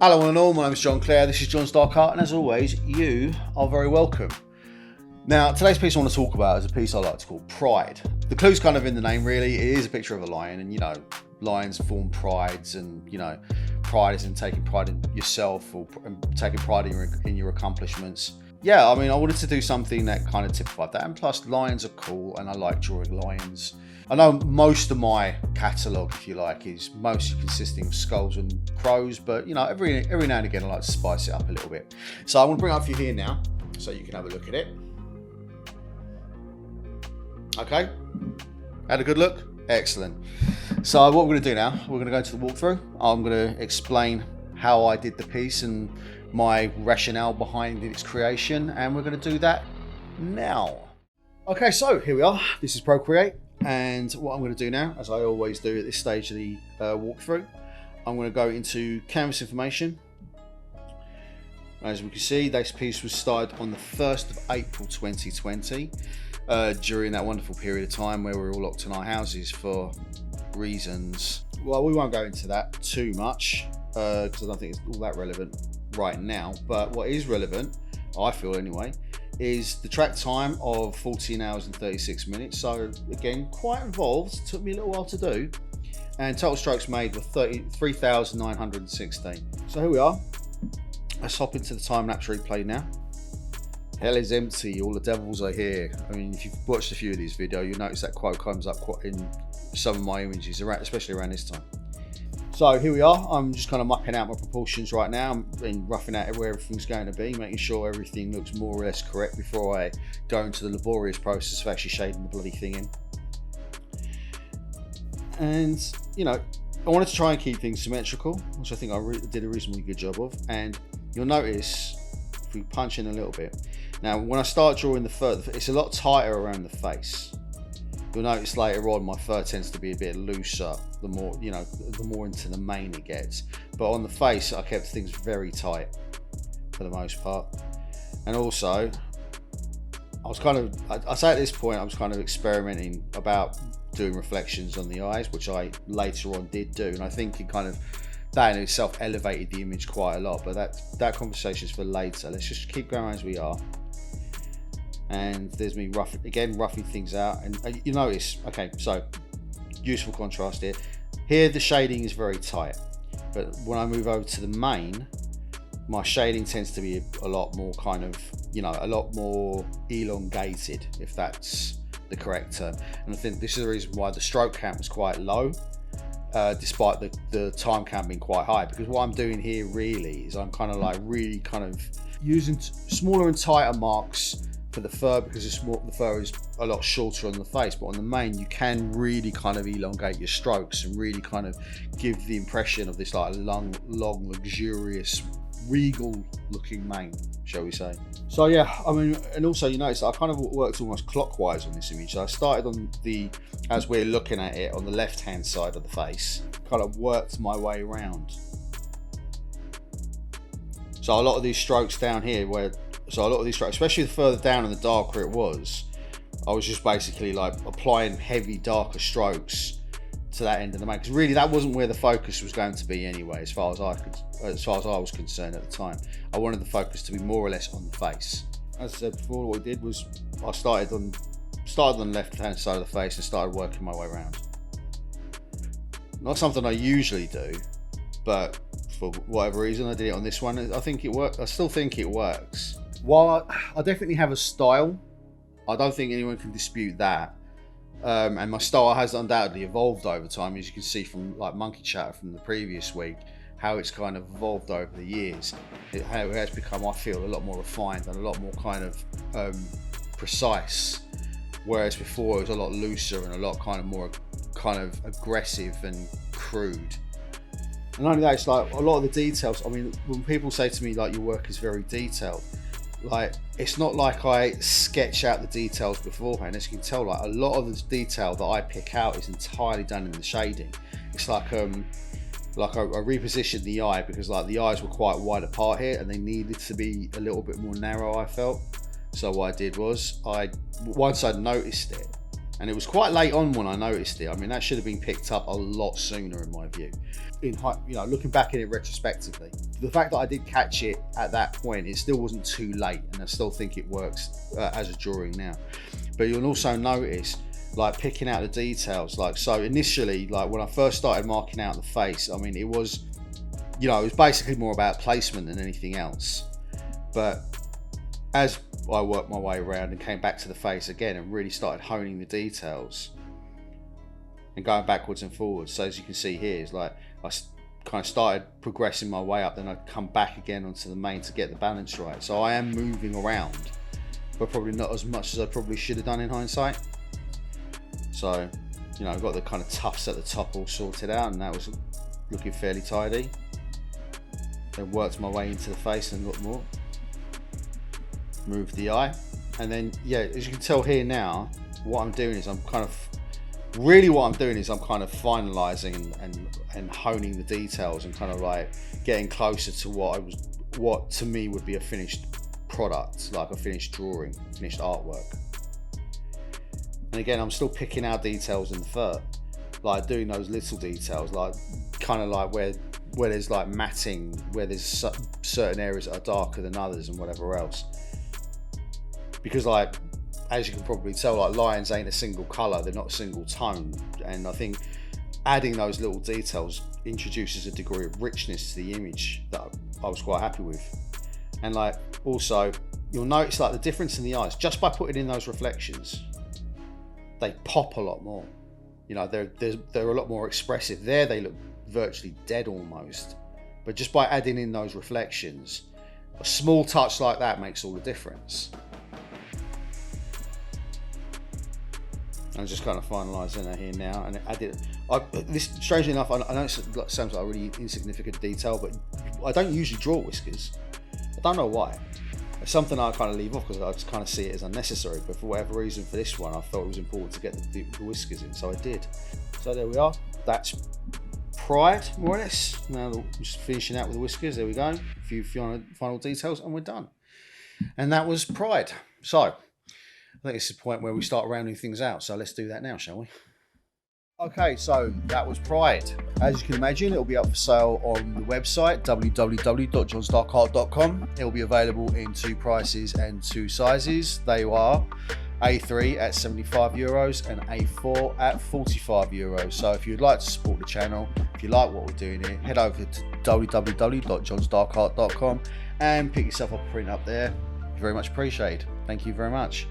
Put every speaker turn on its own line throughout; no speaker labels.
Hello one and all, my name is John Clare, this is John's Dark Art, and as always, you are very welcome. Now, today's piece I want to talk about is a piece I like to call Pride. The clue's kind of in the name really. It is a picture of a lion, and lions form prides, and pride is in taking pride in yourself or taking pride in your accomplishments. Yeah, I wanted to do something that kind of typified that, and plus lions are cool and I like drawing lions. I know most of my catalogue, if you like, is mostly consisting of skulls and crows, but every now and again I like to spice it up a little bit. So I want to bring it up for you here now so you can have a look at it. Okay, had a good look? Excellent. So what we're going to do now, we're going to go to the walkthrough. I'm going to explain how I did the piece and my rationale behind its creation, and we're going to do that now. Okay, so here we are. This is Procreate, and what I'm going to do now, as I always do at this stage of the walkthrough, I'm going to go into canvas information. As we can see, this piece was started on the 1st of April 2020, during that wonderful period of time where we were all locked in our houses for reasons. Well, we won't go into that too much because I don't think it's all that relevant right now, but what is relevant, I feel anyway, is the track time of 14 hours and 36 minutes. So again, quite involved, took me a little while to do, and total strokes made were 3,916. So here we are. Let's hop into the time lapse replay now. Hell is empty, all the devils are here. If you've watched a few of these videos, you'll notice that quote comes up quite in some of my images, especially around this time. So here we are. I'm just kind of mucking out my proportions right now. I'm roughing out where everything's going to be, making sure everything looks more or less correct before I go into the laborious process of actually shading the bloody thing in. And, I wanted to try and keep things symmetrical, which I think I did a reasonably good job of. And you'll notice, if we punch in a little bit, now when I start drawing the fur, it's a lot tighter around the face. You'll notice later on my fur tends to be a bit looser the more into the mane it gets. But on the face, I kept things very tight for the most part. And also, I say at this point, I was kind of experimenting about doing reflections on the eyes, which I later on did do. And I think that in itself elevated the image quite a lot. But that conversation is for later. Let's just keep going as we are. And there's me roughing things out, and you notice, okay, so useful contrast here. Here the shading is very tight, but when I move over to the mane, my shading tends to be a lot more a lot more elongated, if that's the correct term. And I think this is the reason why the stroke count was quite low, despite the time count being quite high, because what I'm doing here really is I'm really using smaller and tighter marks for the fur, because the fur is a lot shorter on the face, but on the mane you can really elongate your strokes and really give the impression of this long, luxurious, regal looking mane, shall we say. So yeah, and also you notice I worked almost clockwise on this image. So I started as we're looking at it, on the left hand side of the face, worked my way around. So a lot of these strokes down here especially the further down and the darker it was, I was just basically applying heavy, darker strokes to that end of the mane, because really that wasn't where the focus was going to be anyway, as far as I was concerned at the time. I wanted the focus to be more or less on the face. As I said before, what I did was I started on the left hand side of the face and started working my way around. Not something I usually do, but for whatever reason I did it on this one. I think it worked. I still think it works. While I definitely have a style, I don't think anyone can dispute that. And my style has undoubtedly evolved over time, as you can see from Monkey Chatter from the previous week, how it's evolved over the years. How it has become, I feel, a lot more refined and a lot more precise. Whereas before it was a lot looser and a lot more aggressive and crude. And only that, it's a lot of the details. When people say to me your work is very detailed, it's not like I sketch out the details beforehand. As you can tell, a lot of the detail that I pick out is entirely done in the shading. It's I repositioned the eye, because the eyes were quite wide apart here and they needed to be a little bit more narrow, I felt. So what I did was, once I'd noticed it, And it was quite late on when I noticed it. I mean, that should have been picked up a lot sooner in my view. Looking back at it retrospectively, the fact that I did catch it at that point, it still wasn't too late, and I still think it works as a drawing now. But you'll also notice, like, picking out the details. Like, so initially, like when I first started marking out the face, I mean, it was basically more about placement than anything else. But as I worked my way around and came back to the face again and really started honing the details and going backwards and forwards. So as you can see here, it's like I kind of started progressing my way up, then I'd come back again onto the main to get the balance right. So I am moving around, but probably not as much as I probably should have done in hindsight. So, I've got the kind of tufts at the top all sorted out, and that was looking fairly tidy. Then worked my way into the face and a lot more. Moved the eye, and then as you can tell here now, what I'm doing is I'm kind of finalizing and honing the details and kind of like getting closer to what to me would be a finished product, like a finished drawing, finished artwork. And again, I'm still picking out details in the fur, like doing those little details, like kind of like where there's like matting, where there's certain areas that are darker than others and whatever else. Because, like, as you can probably tell, like, lions ain't a single colour, they're not a single tone. And I think adding those little details introduces a degree of richness to the image that I was quite happy with. And, like, also, you'll notice, like, the difference in the eyes, just by putting in those reflections, they pop a lot more. They're a lot more expressive. There, they look virtually dead almost. But just by adding in those reflections, a small touch like that makes all the difference. I'm just kind of finalising that here now, and this. Strangely enough, I know it sounds like a really insignificant detail, but I don't usually draw whiskers. I don't know why. It's something I kind of leave off because I just kind of see it as unnecessary. But for whatever reason, for this one, I felt it was important to get the whiskers in, so I did. So there we are. That's Pride, more or less. Now we're just finishing out with the whiskers. There we go. A few final details, and we're done. And that was Pride. So I think it's the point where we start rounding things out. So let's do that now, shall we? Okay, so that was Pride. As you can imagine, it'll be up for sale on the website, www.johnsdarkart.com. It'll be available in 2 prices and 2 sizes. They are A3 at €75 and A4 at €45. So if you'd like to support the channel, if you like what we're doing here, head over to www.johnsdarkart.com and pick yourself up a print up there. Very much appreciated. Thank you very much.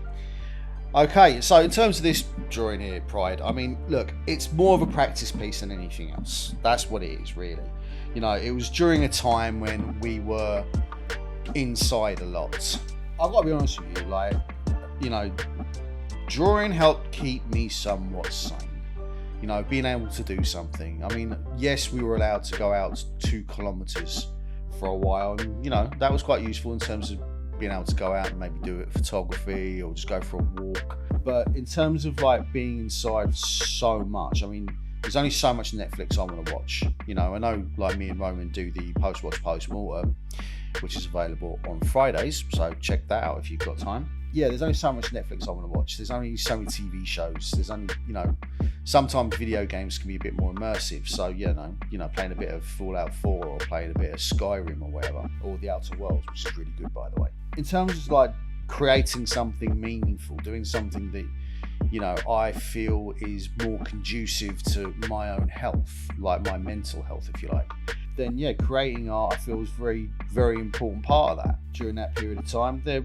Okay, so in terms of this drawing here, Pride, I mean, look, it's more of a practice piece than anything else. That's what it is, really. It was during a time when we were inside a lot. I've got to be honest with you, like, drawing helped keep me somewhat sane. Being able to do something. I mean, yes, we were allowed to go out 2 kilometers for a while, and, that was quite useful in terms of being able to go out and maybe do photography or just go for a walk. But in terms of like being inside so much, I mean, there's only so much Netflix I want to watch. I know like me and Roman do the post-watch post-mortem, which is available on Fridays, so check that out if you've got time. Yeah, there's only so much Netflix I want to watch. There's only so many TV shows. There's only, sometimes video games can be a bit more immersive. So, playing a bit of Fallout 4 or playing a bit of Skyrim or whatever, or The Outer Worlds, which is really good, by the way. In terms of like creating something meaningful, doing something that, I feel is more conducive to my own health, like my mental health, if you like, then creating art I feel is very, very important part of that. During that period of time, there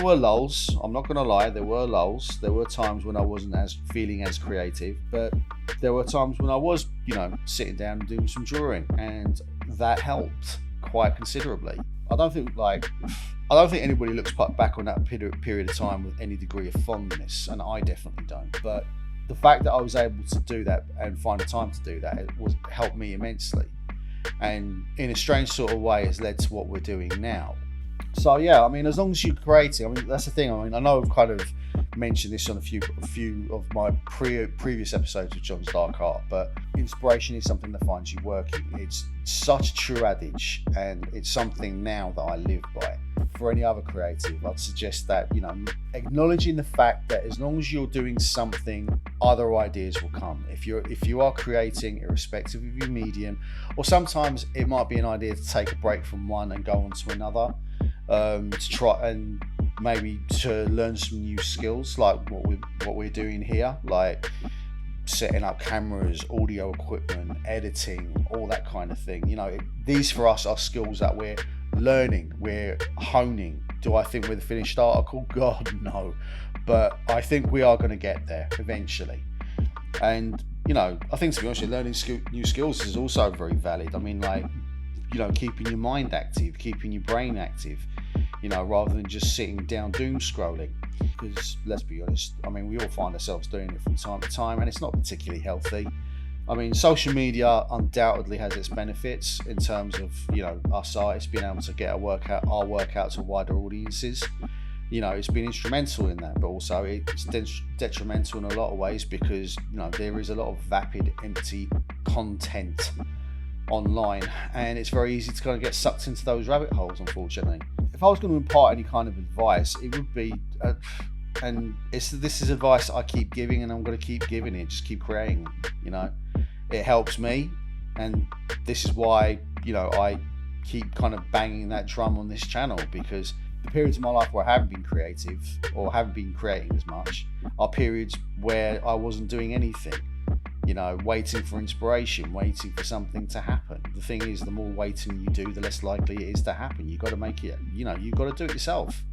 were lulls. I'm not going to lie, there were lulls. There were times when I wasn't feeling as creative, but there were times when I was, sitting down and doing some drawing, and that helped quite considerably. I don't think anybody looks back on that period of time with any degree of fondness, and I definitely don't. But the fact that I was able to do that and find the time to do that, helped me immensely, and in a strange sort of way has led to what we're doing now. So I mean, as long as you're creating, I mean, that's the thing. I mean, I know I've kind of mentioned this on a few of my previous episodes of John's Dark Art, but inspiration is something that finds you working. It's such a true adage, and it's something now that I live by. for any other creative, I'd suggest that, you know, acknowledging the fact that as long as you're doing something, other ideas will come. If you are creating, irrespective of your medium, or sometimes it might be an idea to take a break from one and go on to another, to try and maybe to learn some new skills, like what we're doing here, like setting up cameras, audio equipment, editing, all that kind of thing. You know, these for us are skills that we're learning, we're honing. Do I think we're the finished article? God, no. But I think we are going to get there eventually. And, you know, I think, to be honest, learning new skills is also very valid. I mean, like, you know, keeping your mind active, keeping your brain active, you know, rather than just sitting down doom scrolling. Because let's be honest, I mean, we all find ourselves doing it from time to time, and it's not particularly healthy. I mean, social media undoubtedly has its benefits in terms of, you know, us artists being able to get our work out to wider audiences. You know, it's been instrumental in that, but also it's detrimental in a lot of ways, because, you know, there is a lot of vapid, empty content online, and it's very easy to kind of get sucked into those rabbit holes, unfortunately. If I was going to impart any kind of advice, it would be, and this is advice I keep giving, and I'm going to keep giving it, just keep creating, you know. It helps me, and this is why, you know, I keep kind of banging that drum on this channel, because the periods of my life where I haven't been creative or haven't been creating as much are periods where I wasn't doing anything, you know, waiting for inspiration, waiting for something to happen. The thing is, the more waiting you do, the less likely it is to happen. You've got to make it, you know, you've got to do it yourself,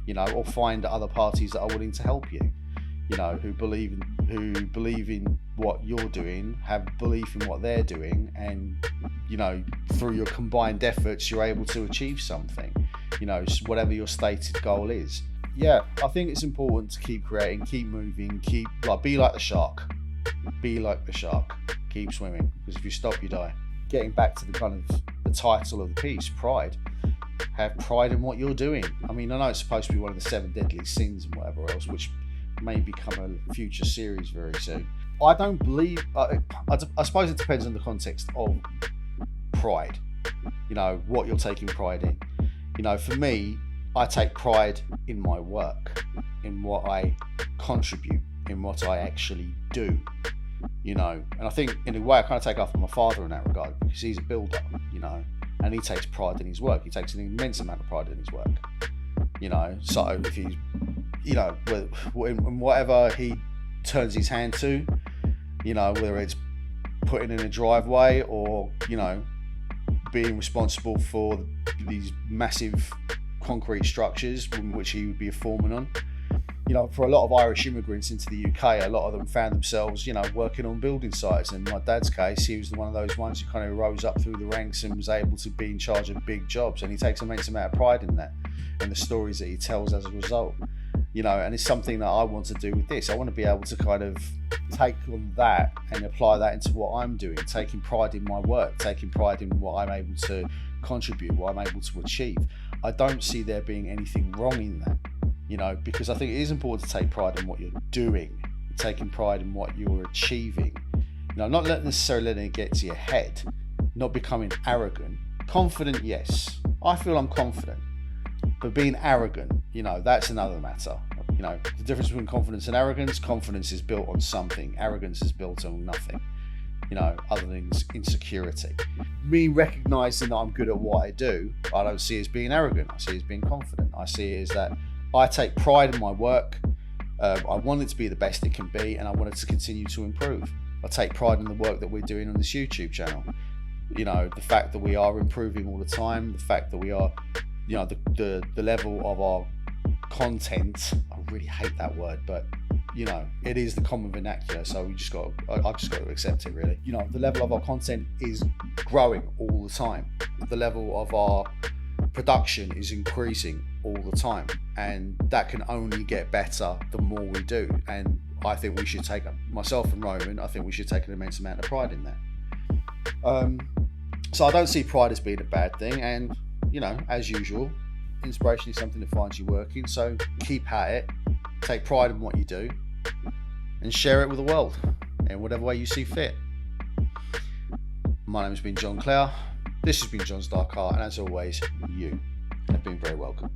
you know, or find other parties that are willing to help you, you know, who believe in what you're doing, have belief in what they're doing, and, you know, through your combined efforts, you're able to achieve something, you know, whatever your stated goal is. Yeah, I think it's important to keep creating, keep moving, be like the shark. Be like the shark. Keep swimming, because if you stop, you die. Getting back to the kind of the title of the piece, pride. Have pride in what you're doing. I mean, I know it's supposed to be one of the 7 deadly sins and whatever else, which may become a future series very soon. I don't believe, I suppose it depends on the context of pride, you know, what you're taking pride in. You know, for me, I take pride in my work, in what I contribute, in what I actually do, you know. And I think in a way I kind of take after my father in that regard, because he's a builder, you know, and he takes pride in his work. He takes an immense amount of pride in his work, you know. So if he's, you know, in whatever he turns his hand to, you know, whether it's putting in a driveway or, you know, being responsible for these massive concrete structures, which he would be a foreman on. You know, for a lot of Irish immigrants into the UK, a lot of them found themselves, you know, working on building sites. And in my dad's case, he was one of those ones who kind of rose up through the ranks and was able to be in charge of big jobs. And he takes an immense amount of pride in that, and the stories that he tells as a result. You know, and it's something that I want to do with this. I want to be able to kind of take on that and apply that into what I'm doing, taking pride in my work, taking pride in what I'm able to contribute, what I'm able to achieve. I don't see there being anything wrong in that, you know, because I think it is important to take pride in what you're doing, taking pride in what you're achieving. You know, not necessarily letting it get to your head, not becoming arrogant. Confident, yes. I feel I'm confident. But being arrogant, you know, that's another matter. You know, the difference between confidence and arrogance: confidence is built on something, arrogance is built on nothing, you know, other than insecurity. Me recognizing that I'm good at what I do, I don't see it as being arrogant. I see it as being confident. I see it as that I take pride in my work. I want it to be the best it can be, and I want it to continue to improve. I take pride in the work that we're doing on this YouTube channel. You know, the fact that we are improving all the time, the fact that we are, you know, the level of our content, I really hate that word, but, you know, it is the common vernacular, so I've just got to accept it, really. You know, the level of our content is growing all the time. The level of our production is increasing all the time, and that can only get better the more we do. And I think we should take, myself and Roman, I think we should take an immense amount of pride in that. So I don't see pride as being a bad thing, and, you know, as usual, inspiration is something that finds you working, so keep at it, take pride in what you do, and share it with the world in whatever way you see fit. My name has been John Clare, this has been John's Dark Art, and as always, you have been very welcome.